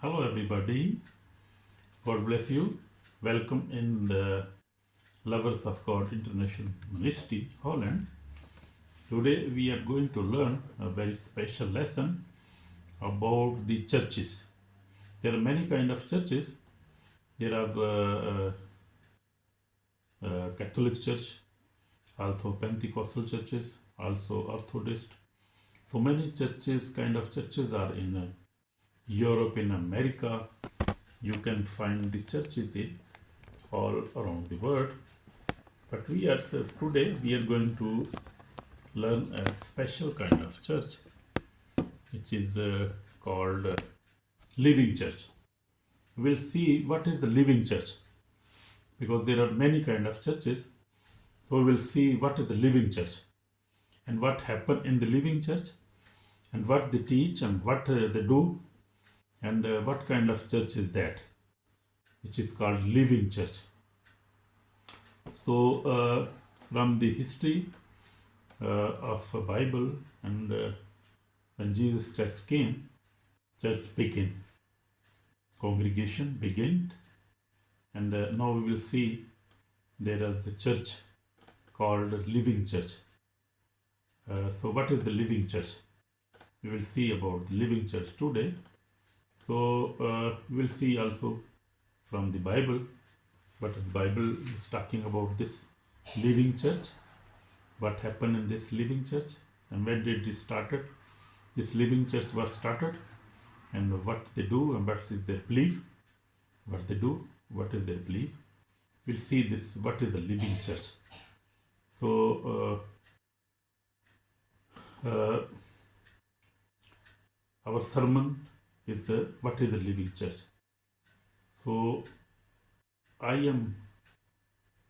Hello, everybody. God bless you. Welcome in the Lovers of God International Ministry Holland. Today we are going to learn a very special lesson about the churches. There are many kind of churches. There are Catholic Church, also Pentecostal churches, also Orthodox. So many churches, kind of churches are in Europe, in America. You can find the churches in all around the world. But today we are going to learn a special kind of church, which is called living church. We'll see what is the living church, because there are many kind of churches. So we'll see what is the living church and what happened in the living church and what they teach and what they do and what kind of church is that, which is called living church. So from the history of a Bible and when Jesus Christ came, church began, congregation began, and now we will see there is a church called living church. So what is the living church? We will see about the living church today. So we will see also from the Bible what is the Bible is talking about this living church, what happened in this living church, and when did this started. This living church was started, and what they do and what is their belief, what they do, what is their belief. We'll see this, what is the living church. So our sermon is what is a living church. So I am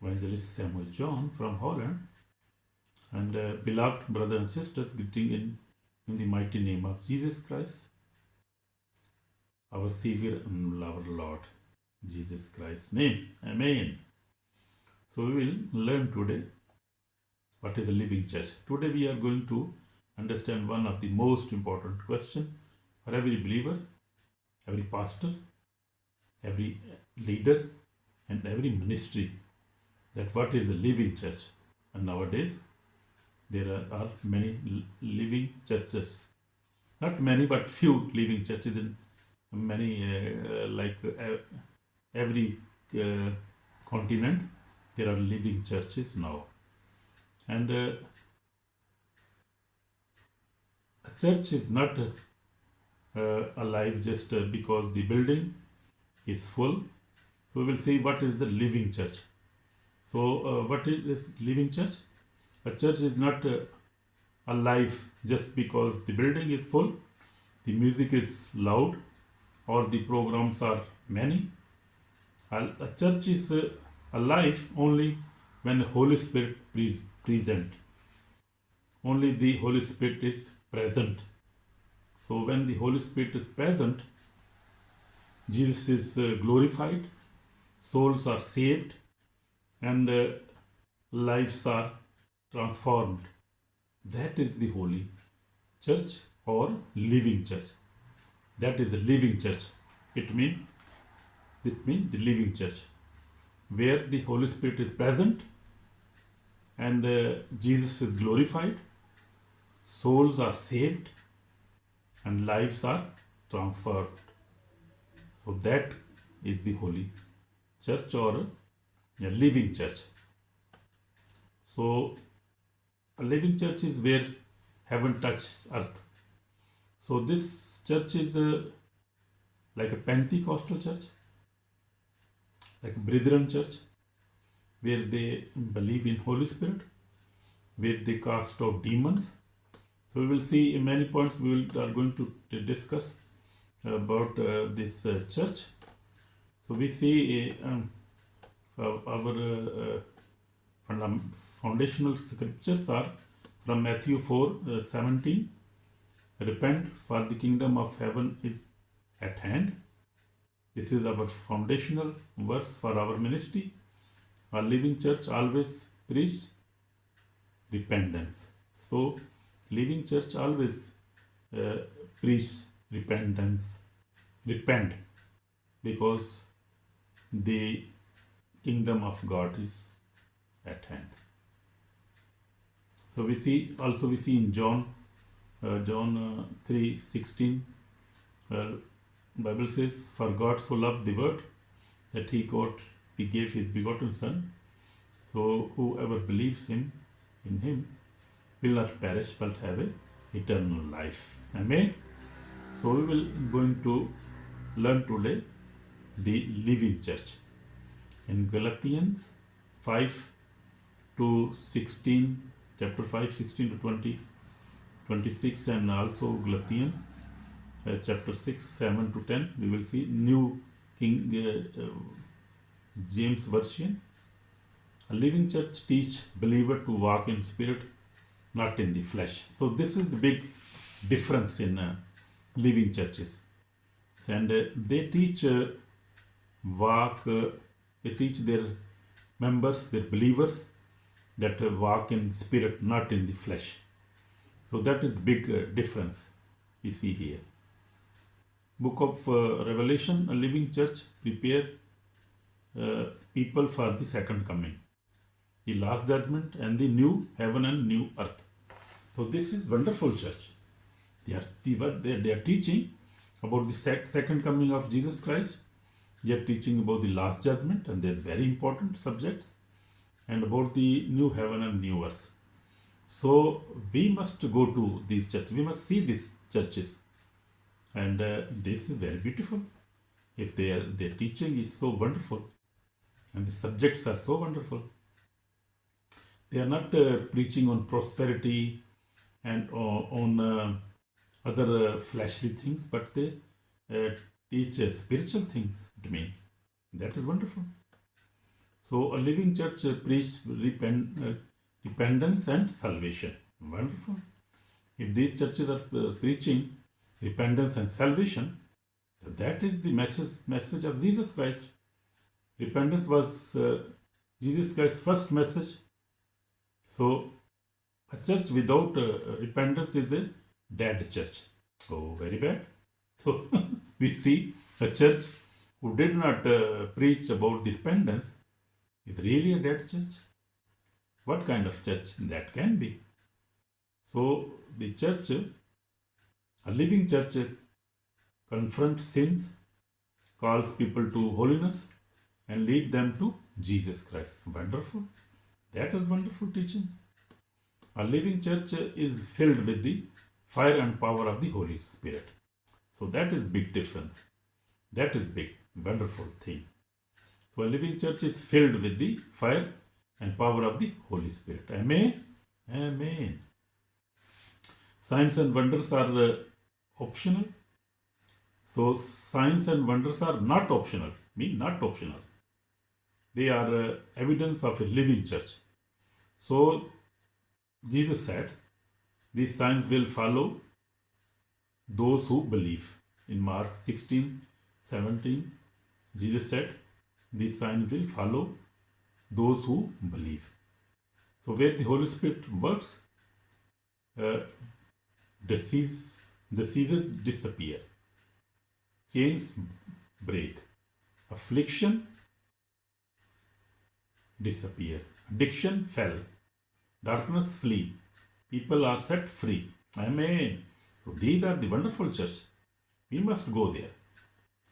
Evangelist Samuel John from Holland, and beloved brothers and sisters, greeting in the mighty name of Jesus Christ, our Savior and our Lord, Jesus Christ's name. Amen. So we will learn today what is a living church. Today we are going to understand one of the most important questions for every believer, every pastor, every leader, and every ministry, that what is a living church. And nowadays there are many living churches, not many but few living churches in many every continent. There are living churches now, and a church is not alive just because the building is full. So we will see what is the living church. So what is this living church? A church is not alive just because the building is full, the music is loud, or the programs are many. A church is alive only when the Holy Spirit is present. Only the Holy Spirit is present. So when the Holy Spirit is present, Jesus is glorified, souls are saved, and lives are transformed. That is the holy church or living church. That is the living church. It means the living church, where the Holy Spirit is present and Jesus is glorified, souls are saved, and lives are transformed. So that is the holy church or a living church. So a living church is where heaven touches earth. So this church is like a Pentecostal church, like a Brethren church, where they believe in Holy Spirit, where they cast out demons. So we will see in many points we are going to discuss about this church. So we see our foundational scriptures are from Matthew 4:17. Repent, for the kingdom of heaven is at hand. This is our foundational verse for our ministry. Our living church always preached repentance. So living church always preach repentance repent, because the kingdom of God is at hand. So we see in John 3:16, Bible says, "For God so loved the world that he gave his begotten Son, so whoever believes in him will not perish but have a eternal life." Amen. So we will going to learn today the living church in Galatians 5 to 16, chapter 5, 16 to 20, 26, and also Galatians chapter 6, 7 to 10. We will see New King James Version. A living church teach believer to walk in spirit, not in the flesh. So this is the big difference in living churches. And they teach they teach their members, their believers, that walk in spirit, not in the flesh. So that is big difference we see here. Book of Revelation, a living church prepare people for the second coming, the last judgment, and the new heaven and new earth. So this is wonderful church. They are teaching about the second coming of Jesus Christ. They are teaching about the last judgment, and there's very important subjects, and about the new heaven and new earth. So we must go to these churches. We must see these churches, and this is very beautiful. If their teaching is so wonderful, and the subjects are so wonderful, they are not preaching on prosperity and on other fleshly things, but they teach spiritual things. I mean, that is wonderful. So a living church preaches repentance and salvation. Wonderful. If these churches are preaching repentance and salvation, that is the message of Jesus Christ. Repentance was Jesus Christ's first message. So a church without repentance is a dead church. Oh, very bad. So we see a church who did not preach about the repentance is really a dead church. What kind of church that can be? So the church, a living church, confronts sins, calls people to holiness, and lead them to Jesus Christ. Wonderful. That is wonderful teaching. A living church is filled with the fire and power of the Holy Spirit. So that is big difference. That is big, wonderful thing. So a living church is filled with the fire and power of the Holy Spirit. Amen. Amen. Signs and wonders are optional. So signs and wonders are not optional. Mean not optional. They are evidence of a living church. So Jesus said, these signs will follow those who believe. In Mark 16:17, Jesus said, these signs will follow those who believe. So where the Holy Spirit works, diseases disappear, chains break, affliction disappear, addiction fell, darkness flee, people are set free. Amen. So these are the wonderful church. We must go there.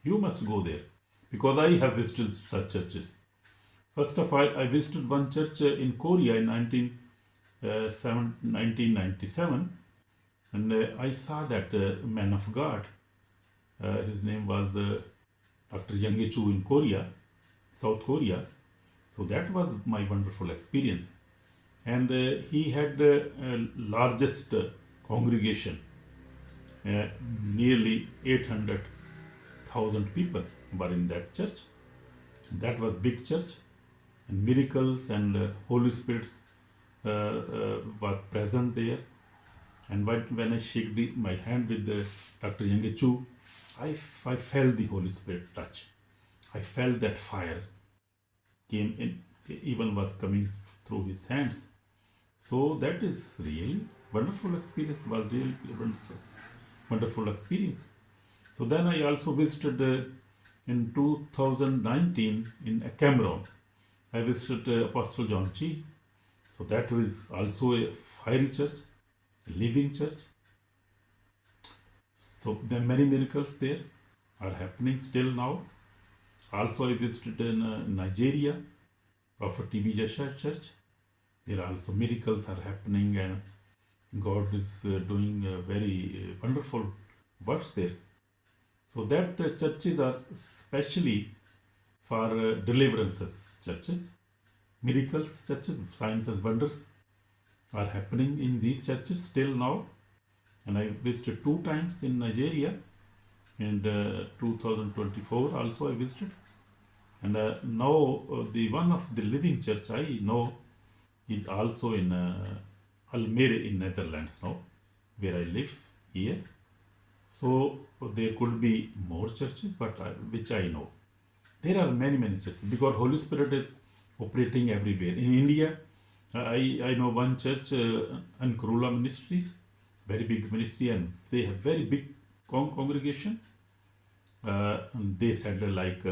You must go there, because I have visited such churches. First of all, I visited one church in Korea in 1997, and I saw that man of God. His name was Dr. Young Chu in Korea, South Korea. So that was my wonderful experience. And he had the largest congregation, nearly 800,000 people were in that church. That was big church, and miracles and Holy Spirit was present there. And when I shake my hand with Dr. Young Chu, I felt the Holy Spirit touch. I felt that fire came in, even was coming through his hands. So that is really wonderful experience. Was really wonderful experience. So then I also visited in 2019 in Cameroon. I visited Apostle John Chi. So that was also a fiery church, a living church. So there are many miracles there are happening still now. Also I visited in Nigeria, Prophet TB Joshua Church. There are also miracles are happening and God is doing very wonderful works there. So that churches are specially for deliverances churches, miracles churches, signs and wonders are happening in these churches still now. And I visited 2 times in Nigeria, and 2024 also I visited. And now the one of the living church I know is also in Almere in Netherlands now, where I live here. So there could be more churches, but which I know. There are many churches because Holy Spirit is operating everywhere. In India, I know one church, uncompromised Ministries, very big ministry, and they have very big congregation. And they said like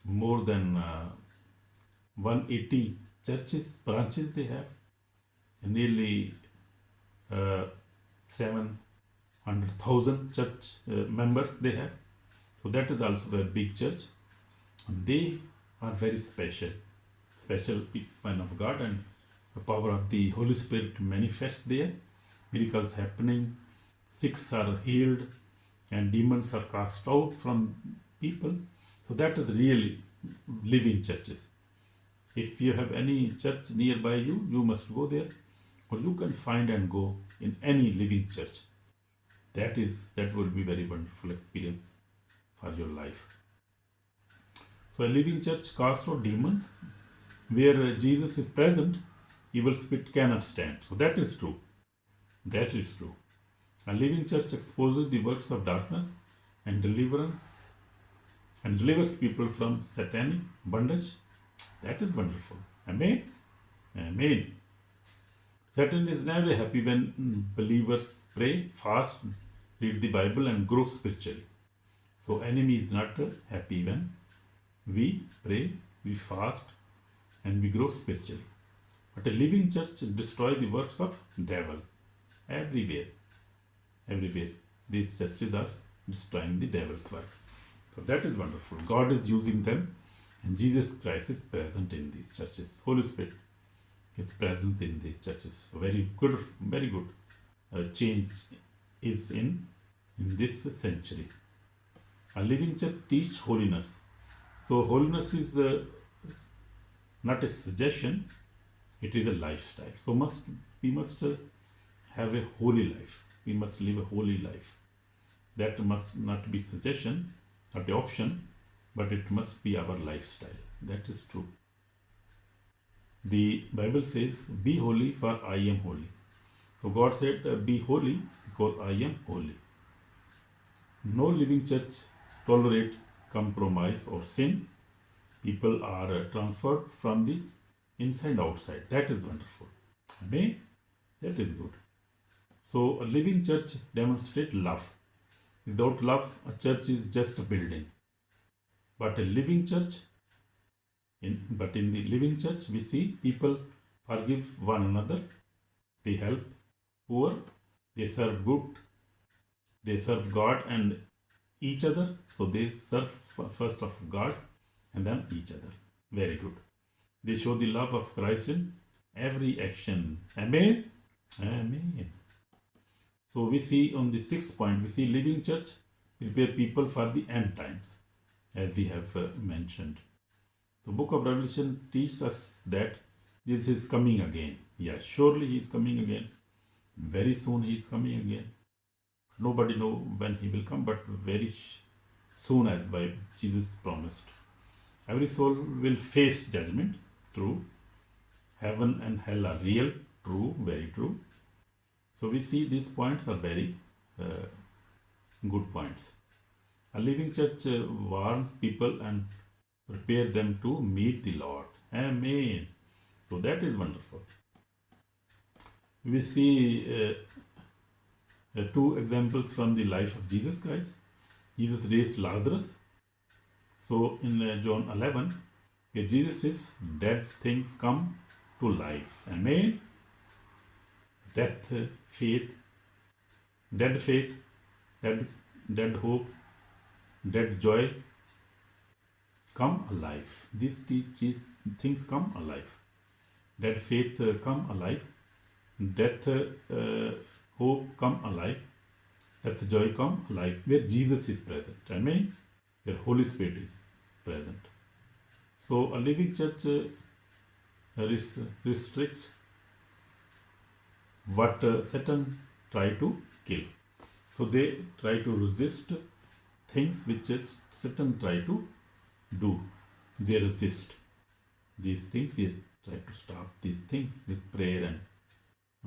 more than 180 churches, branches they have, and nearly 700,000 church members they have. So that is also a big church. And they are very special men of God, and the power of the Holy Spirit manifests there. Miracles happening, sick are healed, and demons are cast out from people. So that is really living churches. If you have any church nearby you, you must go there, or you can find and go in any living church. That will be very wonderful experience for your life. So a living church casts out demons. Where Jesus is present, evil spirit cannot stand. So that is true. That is true. A living church exposes the works of darkness and delivers people from satanic bondage. That is wonderful. Amen. Amen. Satan is never happy when believers pray, fast, read the Bible, and grow spiritually. So enemy is not happy when we pray, we fast, and we grow spiritually. But a living church destroys the works of devil everywhere. Everywhere. These churches are destroying the devil's work. So that is wonderful. God is using them, and Jesus Christ is present in these churches. Holy Spirit is present in these churches. So very good change is in this century. A living church teach holiness. So holiness is not a suggestion, it is a lifestyle. So we must have a holy life. We must live a holy life. That must not be suggestion, not the option, but it must be our lifestyle. That is true. The Bible says, be holy for I am holy. So God said, be holy because I am holy. No living church tolerate compromise or sin. People are transferred from this inside outside. That is wonderful. Amen. That is good. So a living church demonstrates love. Without love, a church is just a building. But a living church, in the living church, we see people forgive one another. They help poor. They serve good. They serve God and each other. So they serve first of God and then each other. Very good. They show the love of Christ in every action. Amen. Amen. So we see on the 6th point, we see living church prepare people for the end times, as we have mentioned. The book of Revelation teaches us that Jesus is coming again. Yes, surely he is coming again. Very soon he is coming again. Nobody knows when he will come, but very soon, as by Jesus promised. Every soul will face judgment. True. Heaven and hell are real. True. Very true. So we see these points are very good points. A living church warns people and prepare them to meet the Lord. Amen. So that is wonderful. We see 2 examples from the life of Jesus Christ. Jesus raised Lazarus. So in John 11, where Jesus says, dead things come to life. Amen. Death, faith, dead, dead hope, dead joy come alive. These things come alive. Dead faith come alive. Death, hope come alive. Death, joy come alive. Where Jesus is present. Amen. Where Holy Spirit is present. So a living church restricts what Satan try to kill. So they try to resist things which Satan try to do. They resist these things. They try to stop these things with prayer and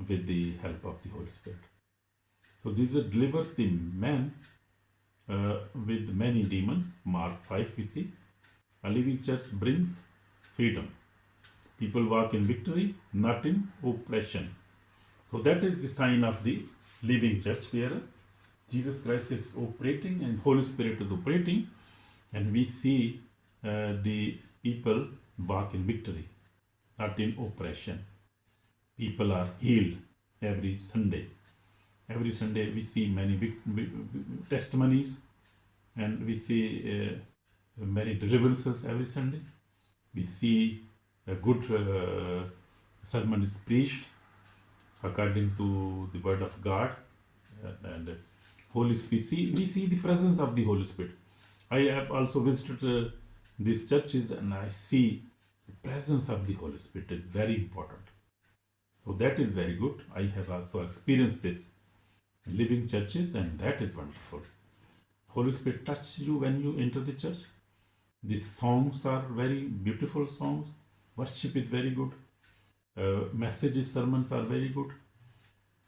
with the help of the Holy Spirit. So Jesus delivers the man with many demons. Mark 5 we see. A living church brings freedom. People walk in victory, not in oppression. So that is the sign of the living church, where Jesus Christ is operating and Holy Spirit is operating, and we see the people walk in victory, not in oppression. People are healed every Sunday. Every Sunday we see many testimonies, and we see many deliverances every Sunday. We see a good sermon is preached according to the word of God, and Holy Spirit. We see the presence of the Holy Spirit. I have also visited these churches, and I see the presence of the Holy Spirit is very important. So that is very good. I have also experienced this in living churches, and that is wonderful. Holy Spirit touches you when you enter the church. The songs are very beautiful songs. Worship is very good. Messages, sermons are very good.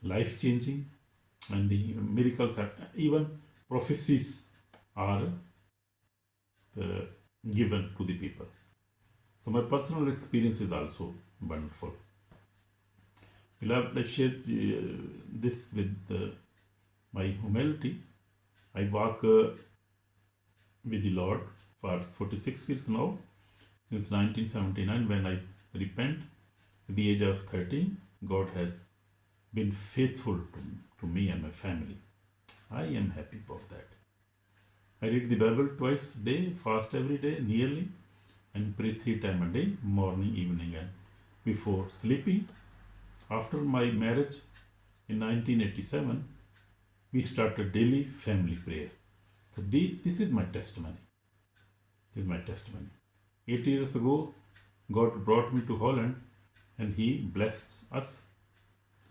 Life changing. And the miracles are, even prophecies are given to the people. So my personal experience is also wonderful. Beloved, I share this with my humility. I walk with the Lord for 46 years now, since 1979, when I repent at the age of 13. God has been faithful to me and my family. I am happy about that. I read the Bible twice a day, fast every day, nearly, and pray 3 times a day, morning, evening, and before sleeping. After my marriage in 1987, we started daily family prayer. So this is my testimony. This is my testimony. 8 years ago, God brought me to Holland, and He blessed us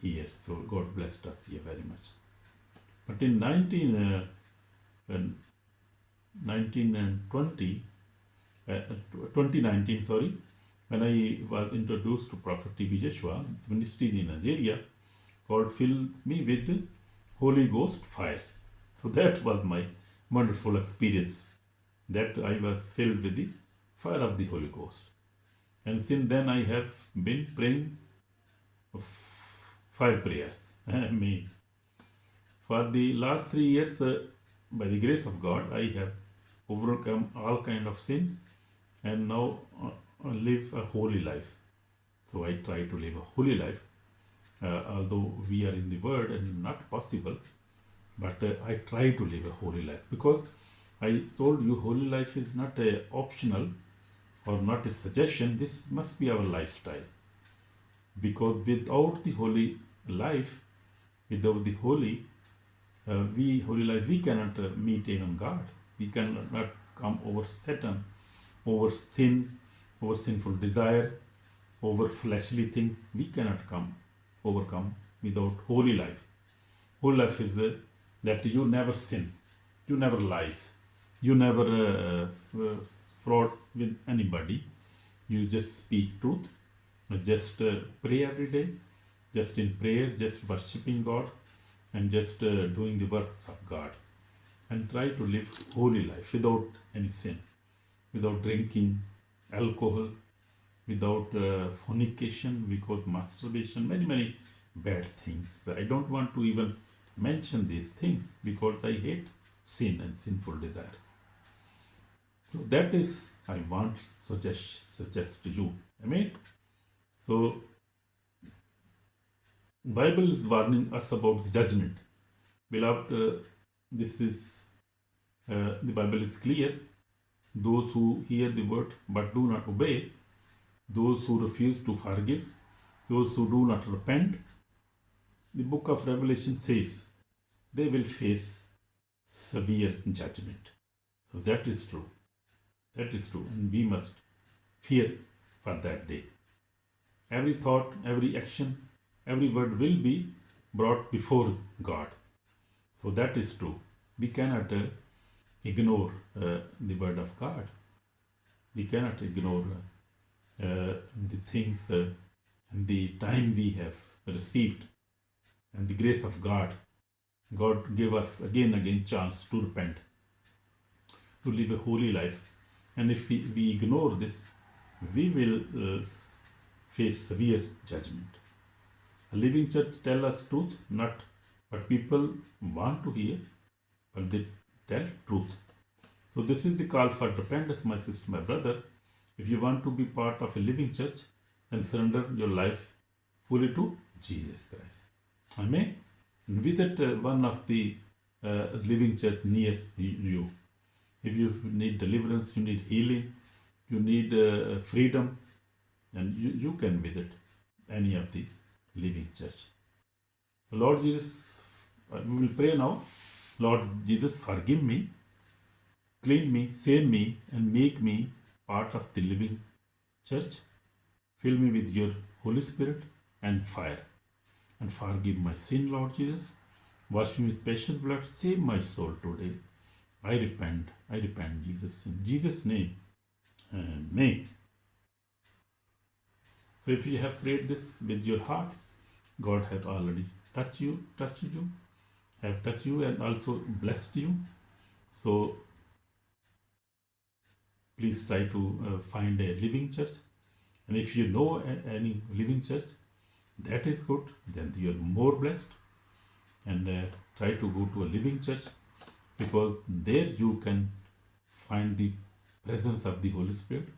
here. So God blessed us here very much. But in 2019, when I was introduced to Prophet T.B. Joshua, ministry in Nigeria, God filled me with Holy Ghost fire. So that was my wonderful experience, that I was filled with the fire of the Holy Ghost. And since then I have been praying fire prayers. Amen. For the last 3 years, by the grace of God, I have overcome all kind of sins, and now live a holy life. So I try to live a holy life, although we are in the Word and not possible, but I try to live a holy life, because I told you holy life is not a optional or not a suggestion. This must be our lifestyle, because without the holy life, without the holy life, we cannot meet even God. We cannot come over Satan, over sin, over sinful desire, over fleshly things. We cannot overcome without holy life. Holy life is that you never sin, you never lies, you never fraud with anybody. You just speak truth, just pray every day, just in prayer, just worshipping God, and just doing the works of God, and try to live holy life without any sin, without drinking alcohol, without fornication, without masturbation, many bad things. I don't want to even mention these things because I hate sin and sinful desires. So that is I want suggest to you. Amen. So Bible is warning us about the judgment. Beloved, this is the Bible is clear. Those who hear the word but do not obey, those who refuse to forgive, those who do not repent, the book of Revelation says they will face severe judgment. So that is true. That is true. And we must fear for that day. Every thought, every action, every word will be brought before God. So that is true. We cannot ignore the word of God. We cannot ignore the things and the time we have received and the grace of God. God gave us again chance to repent, to live a holy life. And if we ignore this, we will face severe judgment. A living church tell us truth, not what people want to hear, but they tell truth. So this is the call for repentance, my sister, my brother. If you want to be part of a living church, then surrender your life fully to Jesus Christ. Amen. And visit one of the living church near you. If you need deliverance, you need healing, you need freedom, and you can visit any of the living church. Lord Jesus, we will pray now. Lord Jesus, forgive me, clean me, save me, and make me part of the living church. Fill me with your Holy Spirit and fire. And forgive my sin, Lord Jesus. Wash me with precious blood. Save my soul today. I repent, Jesus. In Jesus' name, amen. So if you have prayed this with your heart, God has already touched you, and also blessed you. So please try to find a living church. And if you know any living church, that is good. Then you are more blessed. And try to go to a living church, because there you can find the presence of the Holy Spirit.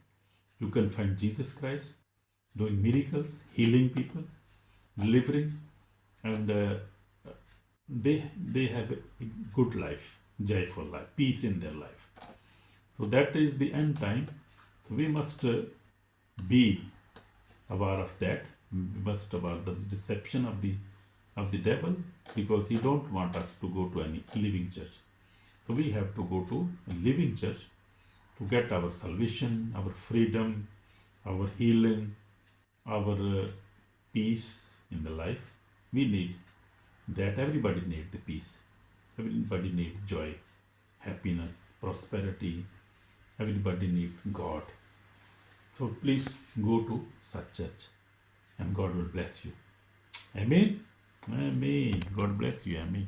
You can find Jesus Christ doing miracles, healing people, delivering, and they have a good life, joyful life, peace in their life. So that is the end time. So we must be aware of that. We must aware of the deception of the devil, because he don't want us to go to any living church. So we have to go to a living church to get our salvation, our freedom, our healing, our peace in the life. We need that. Everybody needs the peace. Everybody needs joy, happiness, prosperity. Everybody needs God. So please go to such church, and God will bless you. Amen. Amen. God bless you. Amen.